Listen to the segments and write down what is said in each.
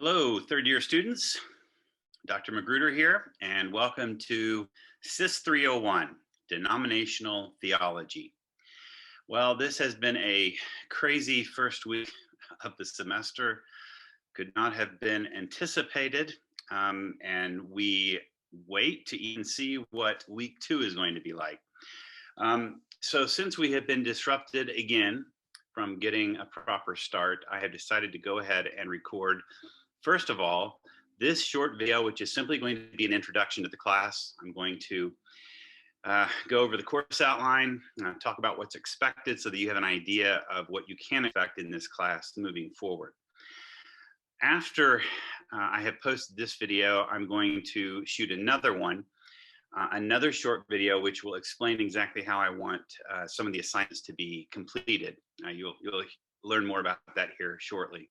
Hello, third year students. Dr. Magruder here, and welcome to SYS 301, Denominational Theology. Well, this has been a crazy first week of the semester. Could not have been anticipated, and we wait to even see what week 2 is going to be like. So since we have been disrupted again from getting a proper start, I have decided to go ahead and record, first of all, this short video, which is simply going to be an introduction to the class. I'm going to go over the course outline, talk about what's expected so that you have an idea of what you can expect in this class moving forward. After I have posted this video, I'm going to shoot another one, another short video, which will explain exactly how I want some of the assignments to be completed. You'll learn more about that here shortly.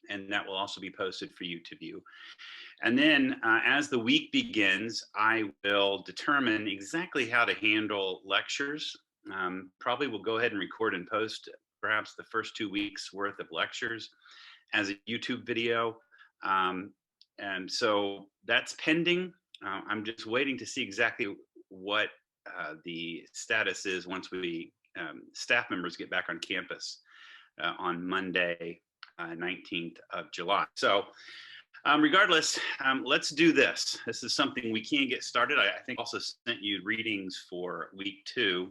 And that will also be posted for you to view. And then as the week begins, I will determine exactly how to handle lectures. Probably will go ahead and record and post perhaps the first 2 weeks worth of lectures as a YouTube video. And so that's pending. I'm just waiting to see exactly what the status is once we staff members get back on campus on Monday, 19th of July. So regardless, let's do this. This is something we can get started. I think also sent you readings for week 2.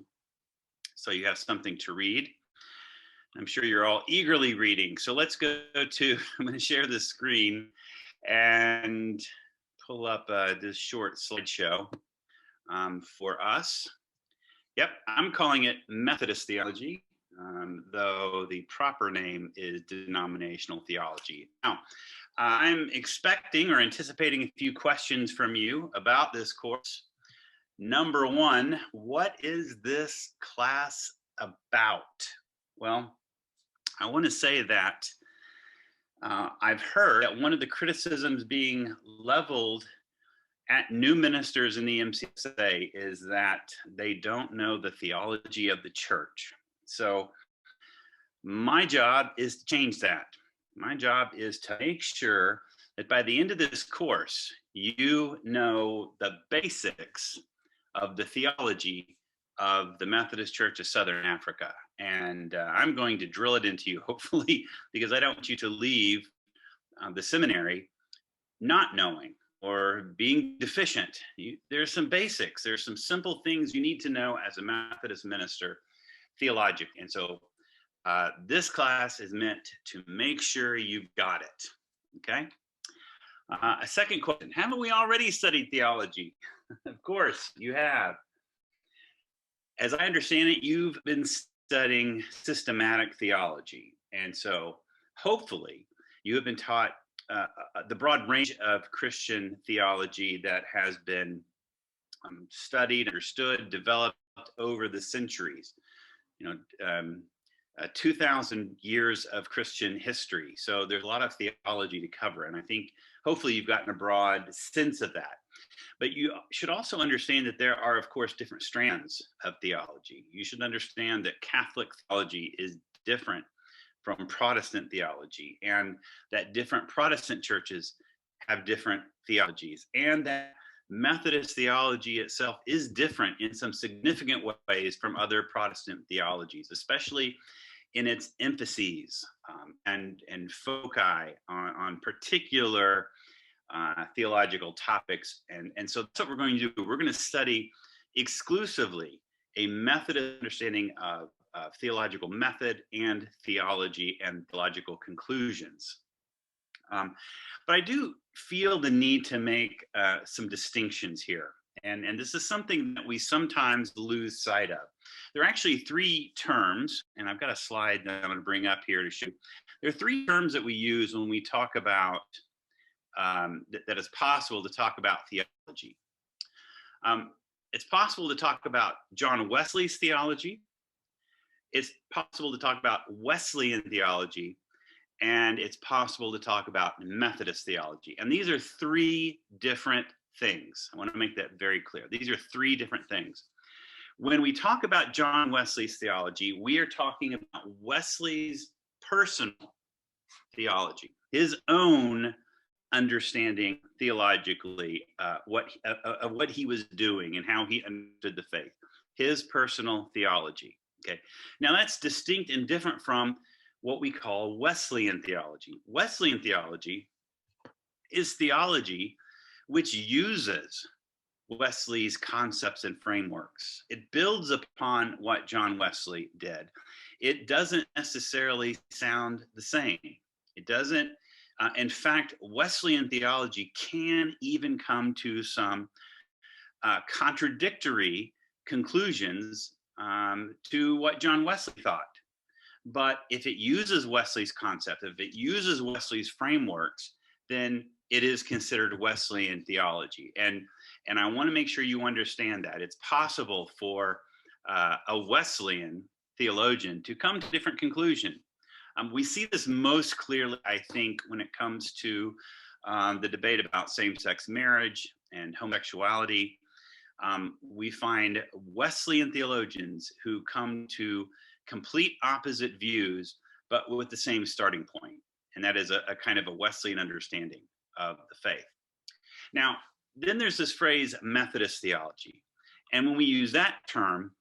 So you have something to read. I'm sure you're all eagerly reading. So let's go to, I'm going to share the screen and pull up this short slideshow for us. Yep, I'm calling it Methodist Theology. Though the proper name is Denominational Theology. Now, I'm expecting or anticipating a few questions from you about this course. Number one, what is this class about? Well, I want to say that I've heard that one of the criticisms being leveled at new ministers in the MCSA is that they don't know the theology of the church. So my job is to change that. My job is to make sure that by the end of this course, you know the basics of the theology of the Methodist Church of Southern Africa. And I'm going to drill it into you, hopefully, because I don't want you to leave the seminary not knowing or being deficient. There's some basics. There's some simple things you need to know as a Methodist minister theologically. And so this class is meant to make sure you've got it, okay? A second question, haven't we already studied theology? Of course, you have. As I understand it, you've been studying systematic theology. And so hopefully you have been taught the broad range of Christian theology that has been studied, understood, developed over the centuries. 2,000 years of Christian history. So there's a lot of theology to cover. And I think hopefully you've gotten a broad sense of that. But you should also understand that there are, of course, different strands of theology. You should understand that Catholic theology is different from Protestant theology, and that different Protestant churches have different theologies, and that Methodist theology itself is different in some significant ways from other Protestant theologies, especially in its emphases and foci on particular theological topics. And so that's what we're going to do. We're going to study exclusively a Methodist understanding of theological method and theology and theological conclusions. But I do feel the need to make some distinctions here. And this is something that we sometimes lose sight of. There are actually 3 terms, and I've got a slide that I'm going to bring up here to show. There are 3 terms that we use when we talk about, that it's possible to talk about theology. It's possible to talk about John Wesley's theology. It's possible to talk about Wesleyan theology, and it's possible to talk about Methodist theology. And these are 3 different things. I want to make that very clear. These are 3 different things. When we talk about John Wesley's theology, we are talking about Wesley's personal theology, his own understanding theologically what he was doing and how he understood the faith, his personal theology. Okay, now that's distinct and different from what we call Wesleyan theology. Wesleyan theology is theology which uses Wesley's concepts and frameworks. It builds upon what John Wesley did. It doesn't necessarily sound the same. It doesn't. In fact, Wesleyan theology can even come to some contradictory conclusions to what John Wesley thought. But if it uses Wesley's concept, if it uses Wesley's frameworks, then it is considered Wesleyan theology. And I want to make sure you understand that. It's possible for a Wesleyan theologian to come to different conclusion. We see this most clearly, I think, when it comes to the debate about same-sex marriage and homosexuality. We find Wesleyan theologians who come to complete opposite views, but with the same starting point. And that is a kind of a Wesleyan understanding of the faith. Now, then there's this phrase Methodist theology. And when we use that term,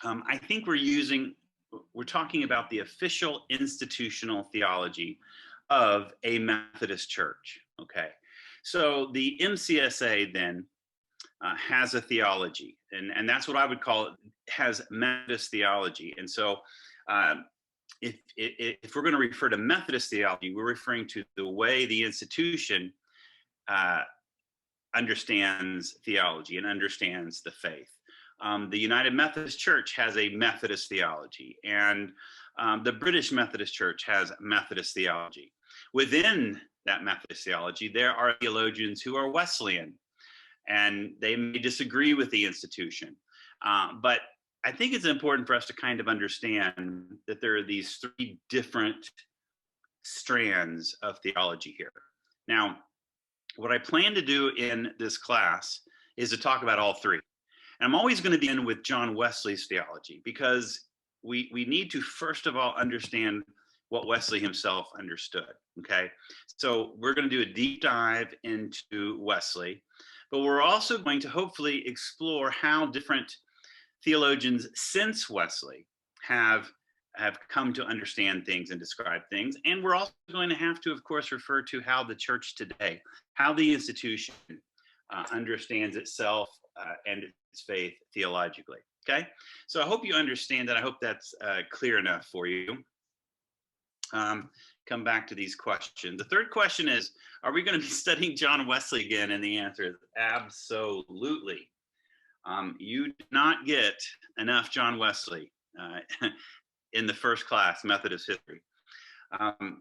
I think we're talking about the official institutional theology of a Methodist church. Okay, so the MCSA then has a theology, and that's what I would call it, has Methodist theology. And so if we're going to refer to Methodist theology, we're referring to the way the institution understands theology and understands the faith. The United Methodist Church has a Methodist theology, and the British Methodist Church has Methodist theology. Within that Methodist theology, there are theologians who are Wesleyan, and they may disagree with the institution. But I think it's important for us to kind of understand that there are these three different strands of theology here. Now, what I plan to do in this class is to talk about all three. And I'm always going to begin with John Wesley's theology, because we need to first of all understand what Wesley himself understood. Okay, so we're going to do a deep dive into Wesley, but we're also going to hopefully explore how different theologians since Wesley have come to understand things and describe things. And we're also going to have to, of course, refer to how the church today, how the institution understands itself and its faith theologically. Okay, so I hope you understand that. I hope that's clear enough for you. Come back to these questions. The third question is, are we going to be studying John Wesley again? And the answer is absolutely. You did not get enough John Wesley in the first class, Methodist history.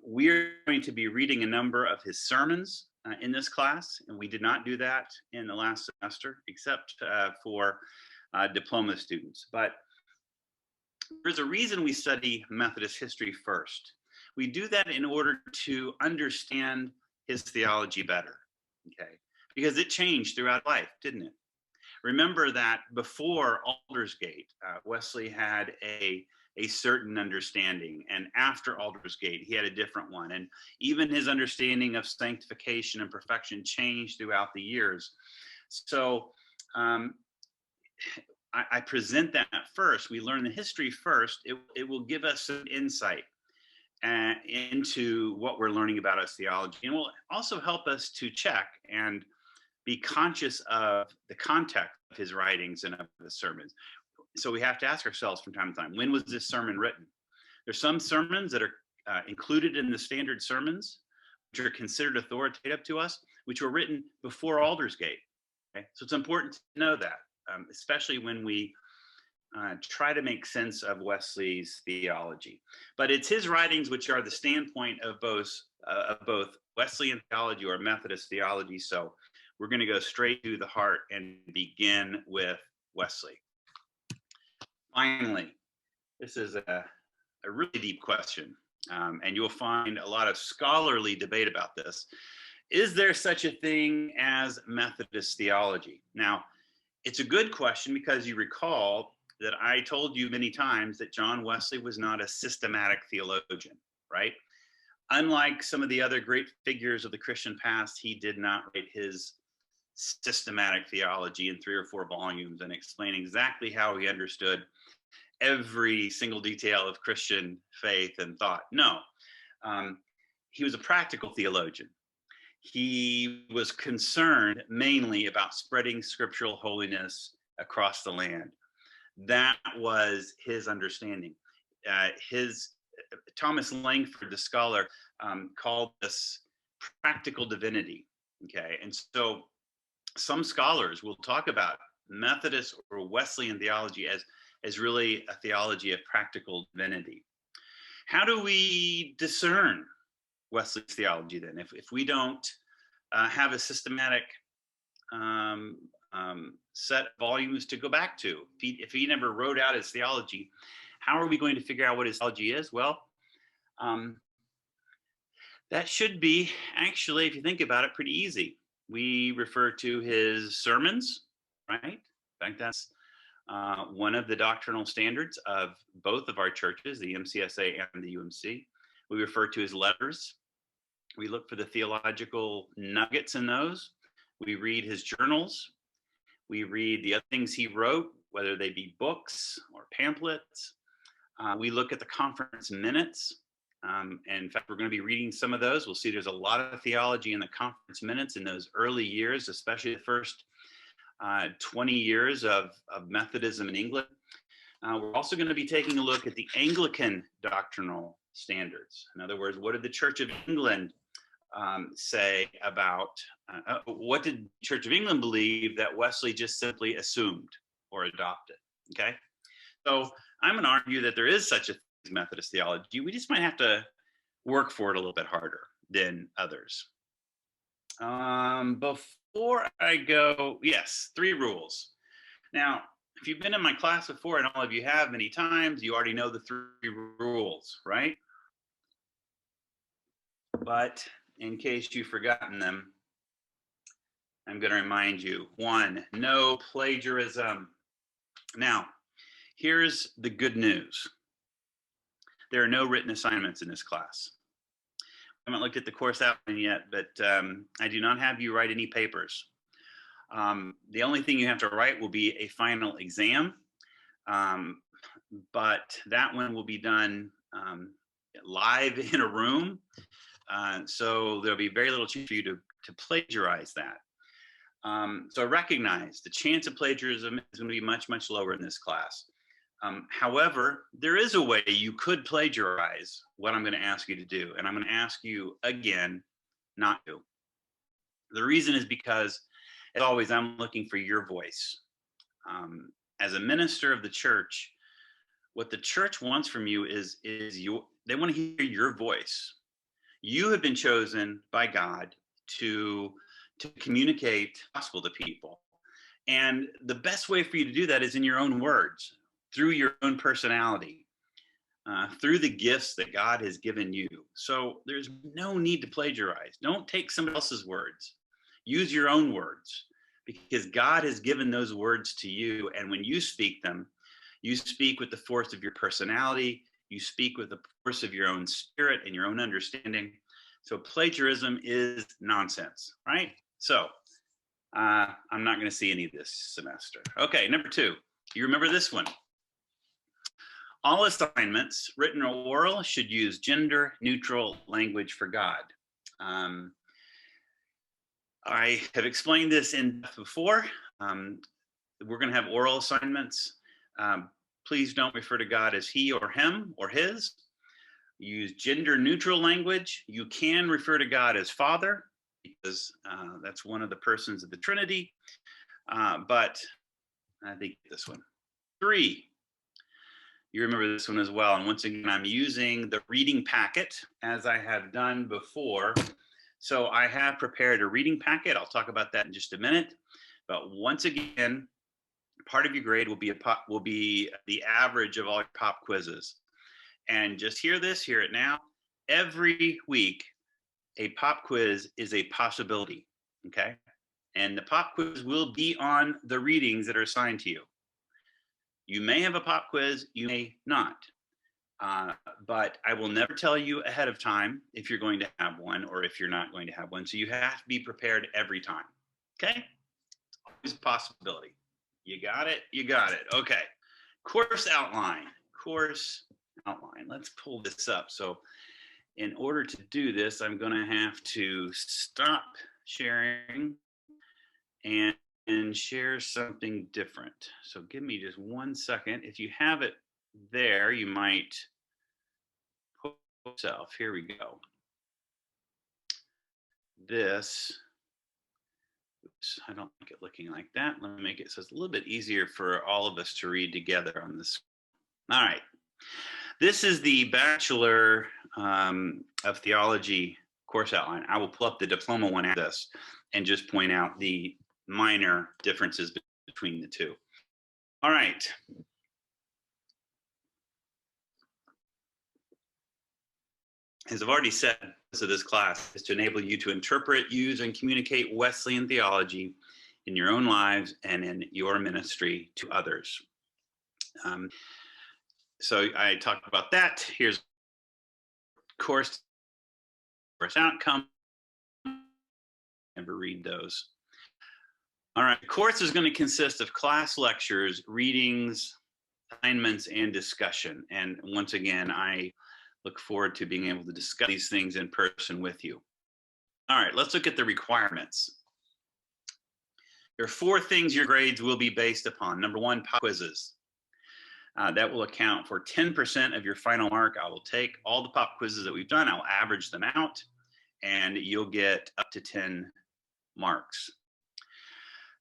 We're going to be reading a number of his sermons in this class, and we did not do that in the last semester, except for diploma students. But there's a reason we study Methodist history first. We do that in order to understand his theology better, okay? Because it changed throughout life, didn't it? Remember that before Aldersgate, Wesley had a certain understanding, and after Aldersgate, he had a different one. And even his understanding of sanctification and perfection changed throughout the years. So I present that first. We learn the history first. It will give us some insight into what we're learning about his theology, and will also help us to check and be conscious of the context of his writings and of the sermons. So we have to ask ourselves from time to time, when was this sermon written? There's some sermons that are included in the standard sermons, which are considered authoritative to us, which were written before Aldersgate. Okay? So it's important to know that, especially when we try to make sense of Wesley's theology. But it's his writings which are the standpoint of both Wesleyan theology or Methodist theology. So we're going to go straight to the heart and begin with Wesley. Finally, this is a really deep question, and you'll find a lot of scholarly debate about this. Is there such a thing as Methodist theology? Now, it's a good question because you recall that I told you many times that John Wesley was not a systematic theologian, right? Unlike some of the other great figures of the Christian past, he did not write his systematic theology in 3 or 4 volumes and explain exactly how he understood every single detail of Christian faith and thought. No, he was a practical theologian. He was concerned mainly about spreading scriptural holiness across the land. That was his understanding. Thomas Langford, the scholar, called this practical divinity. Okay, and so some scholars will talk about Methodist or Wesleyan theology as really a theology of practical divinity. How do we discern Wesley's theology then? If we don't have a systematic set of volumes to go back to, if he never wrote out his theology, how are we going to figure out what his theology is? Well, that should be, actually, if you think about it, pretty easy. We refer to his sermons, right? In fact, that's one of the doctrinal standards of both of our churches, the MCSA and the UMC. We refer to his letters. We look for the theological nuggets in those. We read his journals. We read the other things he wrote, whether they be books or pamphlets. We look at the conference minutes. And in fact, we're going to be reading some of those. We'll see there's a lot of theology in the conference minutes in those early years, especially the first 20 years of Methodism in England. We're also going to be taking a look at the Anglican doctrinal standards. In other words, what did the Church of England say about, what did the Church of England believe that Wesley just simply assumed or adopted? Okay, so I'm going to argue that there is such a Methodist theology. We just might have to work for it a little bit harder than others. Before I go, yes, 3 rules. Now, if you've been in my class before, and all of you have many times, you already know the 3 rules, right? But in case you've forgotten them, I'm going to remind you. 1, no plagiarism. Now, here's the good news. There are no written assignments in this class. I haven't looked at the course outline yet, but I do not have you write any papers. The only thing you have to write will be a final exam, but that one will be done live in a room. So there'll be very little chance for you to plagiarize that. So I recognize the chance of plagiarism is going to be much, much lower in this class. However, there is a way you could plagiarize what I'm going to ask you to do. And I'm going to ask you again not to. The reason is because, as always, I'm looking for your voice. As a minister of the church, what the church wants from you is they want to hear your voice. You have been chosen by God to communicate the gospel to people. And the best way for you to do that is in your own words, through your own personality, through the gifts that God has given you. So there's no need to plagiarize. Don't take somebody else's words. Use your own words, because God has given those words to you. And when you speak them, you speak with the force of your personality. You speak with the force of your own spirit and your own understanding. So plagiarism is nonsense, right? So I'm not going to see any this semester. Okay, number 2. You remember this one? All assignments, written or oral, should use gender-neutral language for God. I have explained this in depth before. We're going to have oral assignments. Please don't refer to God as he or him or his. Use gender-neutral language. You can refer to God as Father, because that's one of the persons of the Trinity. But I think this one. 3. You remember this one as well. And once again, I'm using the reading packet as I have done before. So I have prepared a reading packet. I'll talk about that in just a minute. But once again, part of your grade will be the average of all your pop quizzes. And just hear it now. Every week, a pop quiz is a possibility, okay? And the pop quiz will be on the readings that are assigned to you. You may have a pop quiz, you may not. But I will never tell you ahead of time if you're going to have one or if you're not going to have one. So you have to be prepared every time. Okay? It's always a possibility. You got it? You got it. Okay. Course outline. Course outline. Let's pull this up. So in order to do this, I'm going to have to stop sharing and share something different. So give me just 1 second. If you have it there, you might put yourself. Here we go. This, oops, I don't like it looking like that. Let me make it so it's a little bit easier for all of us to read together on this. All right. This is the Bachelor of Theology course outline. I will pull up the diploma one at this and just point out the minor differences between the two. All right. As I've already said, so this class is to enable you to interpret, use, and communicate Wesleyan theology in your own lives and in your ministry to others. So I talked about that. Here's course outcome. Never read those. All right, the course is going to consist of class lectures, readings, assignments, and discussion. And once again, I look forward to being able to discuss these things in person with you. All right, let's look at the requirements. There are 4 things your grades will be based upon. Number 1, pop quizzes. That will account for 10% of your final mark. I will take all the pop quizzes that we've done, I'll average them out, and you'll get up to 10 marks.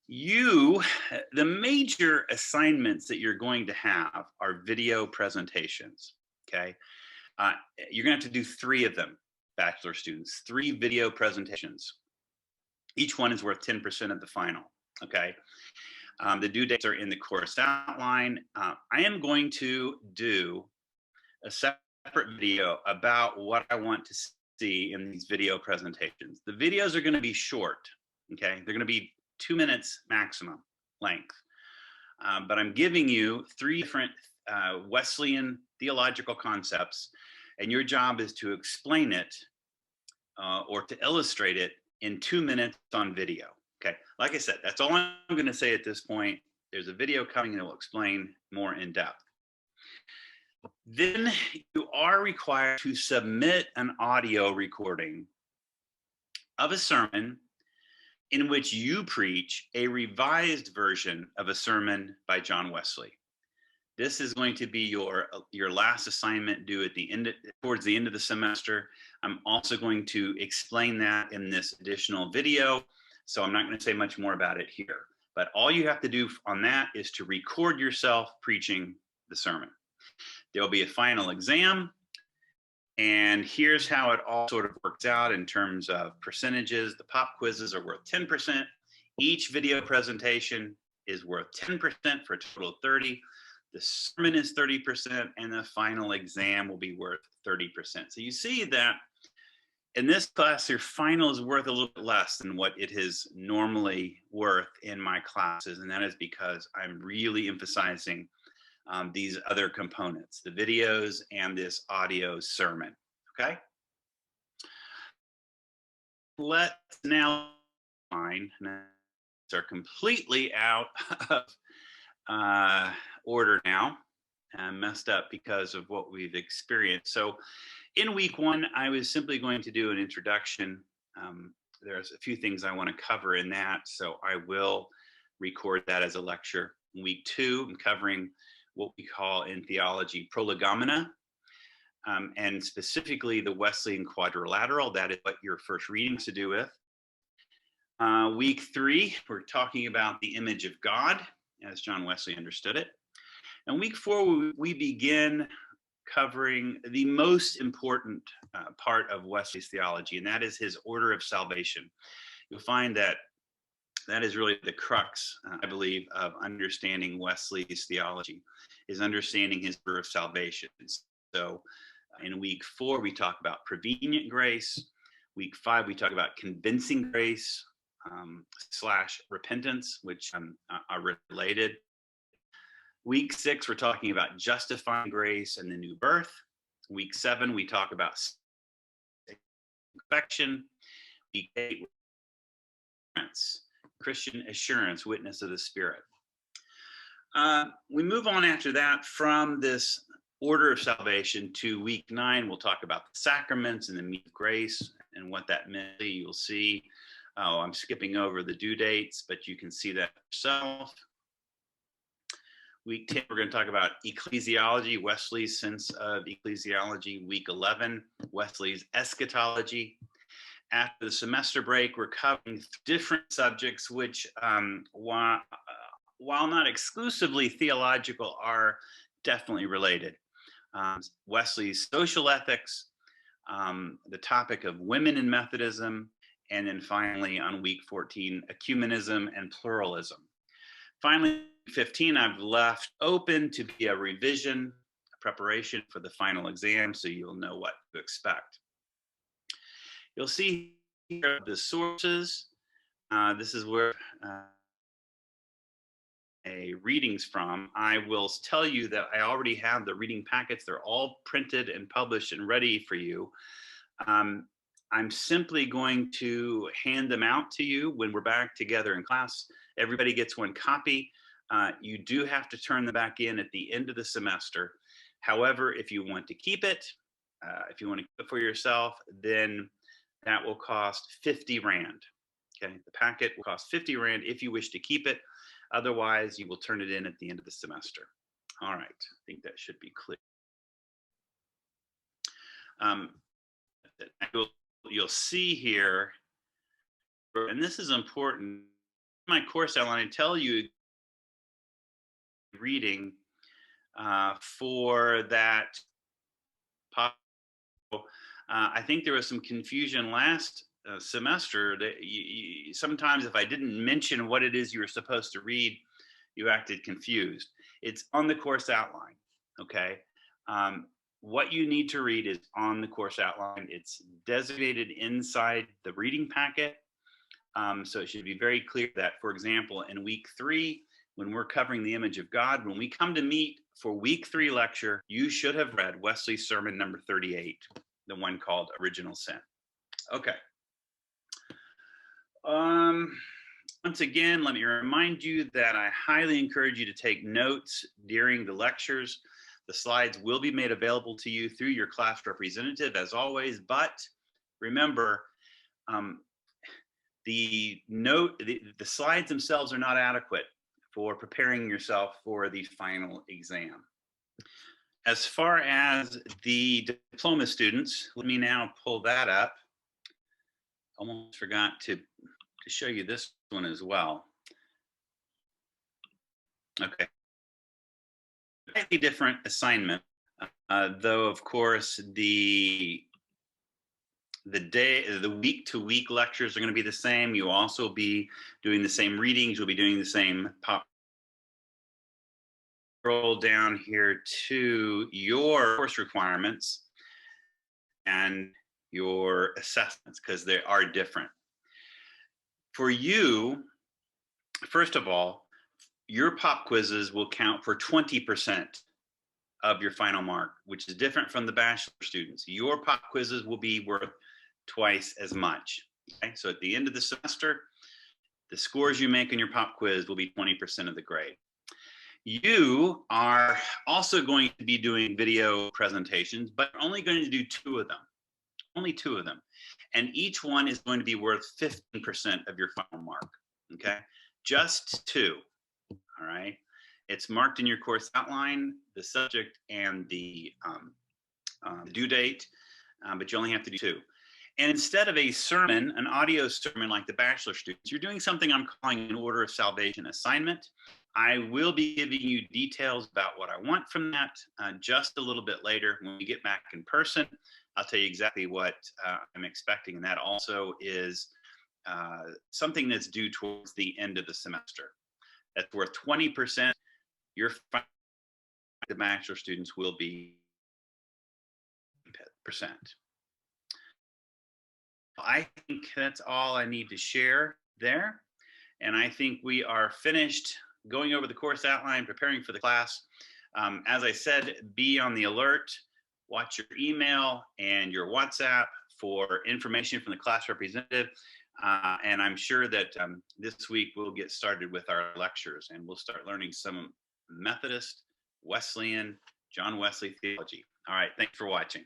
The major assignments that you're going to have are video presentations, okay? You're gonna have to do 3 of them, bachelor students, 3 video presentations. Each one is worth 10% of the final, okay? The due dates are in the course outline. I am going to do a separate video about what I want to see in these video presentations. The videos are gonna be short, okay? They're gonna be 2 minutes maximum length. But I'm giving you 3 different Wesleyan theological concepts, and your job is to explain it or to illustrate it in 2 minutes on video. Okay, like I said, that's all I'm going to say at this point. There's a video coming that will explain more in depth. Then you are required to submit an audio recording of a sermon in which you preach a revised version of a sermon by John Wesley. This is going to be your last assignment due at the end, towards the end of the semester. I'm also going to explain that in this additional video, so I'm not going to say much more about it here. But all you have to do on that is to record yourself preaching the sermon. There'll be a final exam, and here's how it all sort of works out in terms of percentages. The pop quizzes are worth 10%. Each video presentation is worth 10% for a total of 30. The sermon is 30%, and the final exam will be worth 30%. So you see that in this class, your final is worth a little bit less than what it is normally worth in my classes, and that is because I'm really emphasizing these other components, the videos and this audio sermon, okay? Let's now find, are completely out of order now, and messed up because of what we've experienced. So in week 1, I was simply going to do an introduction. There's a few things I want to cover in that, so I will record that as a lecture. In week 2, I'm covering what we call in theology prolegomena, and specifically the Wesleyan quadrilateral. That is what your first reading has to do with. Week 3, we're talking about the image of God, as John Wesley understood it. And week 4, we begin covering the most important part of Wesley's theology, and that is his order of salvation. You'll find that that is really the crux, I believe, of understanding Wesley's theology, is understanding his order of salvation. So in week 4, we talk about prevenient grace. Week 5, we talk about convincing grace / repentance, which are related. Week 6, we're talking about justifying grace and the new birth. Week 7, we talk about perfection. Week 8, Christian assurance, witness of the Spirit. We move on after that from this order of salvation to week 9. We'll talk about the sacraments and the means of grace and what that meant. You'll see, I'm skipping over the due dates, but you can see that yourself. Week 10, we're going to talk about ecclesiology, Wesley's sense of ecclesiology. Week 11, Wesley's eschatology. After the semester break, we're covering different subjects, which, while not exclusively theological, are definitely related. Wesley's social ethics, the topic of women in Methodism, and then finally on week 14, ecumenism and pluralism. Finally, 15, I've left open to be a revision, a preparation for the final exam, so you'll know what to expect. You'll see here the sources. This is where readings from. I will tell you that I already have the reading packets. They're all printed and published and ready for you. I'm simply going to hand them out to you when we're back together in class. Everybody gets one copy. You do have to turn them back in at the end of the semester. However, if you want to keep it, if you want to keep it for yourself, then that will cost 50 Rand. Okay, the packet will cost 50 Rand if you wish to keep it. Otherwise, you will turn it in at the end of the semester. All right, I think that should be clear. You'll see here, and this is important, my course outline, I tell you reading for that. I think there was some confusion last semester that sometimes if I didn't mention what it is you were supposed to read, you acted confused. It's on the course outline, okay? What you need to read is on the course outline. It's designated inside the reading packet. So it should be very clear that, for example, in week 3, when we're covering the image of God, when we come to meet for week 3 lecture, you should have read Wesley's sermon number 38, the one called Original Sin. Okay. Once again, let me remind you that I highly encourage you to take notes during the lectures. The slides will be made available to you through your class representative as always, but remember, the slides themselves are not adequate for preparing yourself for the final exam. As far as the diploma students, let me now pull that up. Almost forgot to show you this one as well. Okay. Slightly different assignment, though of course the week-to-week lectures are going to be the same. You'll also be doing the same readings. You'll be doing the same pop. Scroll down here to your course requirements and your assessments, because they are different. For you, first of all, your pop quizzes will count for 20% of your final mark, which is different from the bachelor students. Your pop quizzes will be worth twice as much. Okay? So at the end of the semester, the scores you make in your pop quiz will be 20% of the grade. You are also going to be doing video presentations, but only going to do 2 of them. Only 2 of them. And each one is going to be worth 15% of your final mark. Okay? Just 2. All right? It's marked in your course outline, the subject and the due date, but you only have to do 2. And instead of a sermon, an audio sermon like the bachelor students, you're doing something I'm calling an order of salvation assignment. I will be giving you details about what I want from that just a little bit later. When we get back in person, I'll tell you exactly what I'm expecting. And that also is something that's due towards the end of the semester. That's worth 20%. The bachelor students will be %. I think that's all I need to share there. And I think we are finished going over the course outline, preparing for the class. As I said, be on the alert. Watch your email and your WhatsApp for information from the class representative. And I'm sure that this week we'll get started with our lectures and we'll start learning some Methodist, Wesleyan, John Wesley theology. All right, thanks for watching.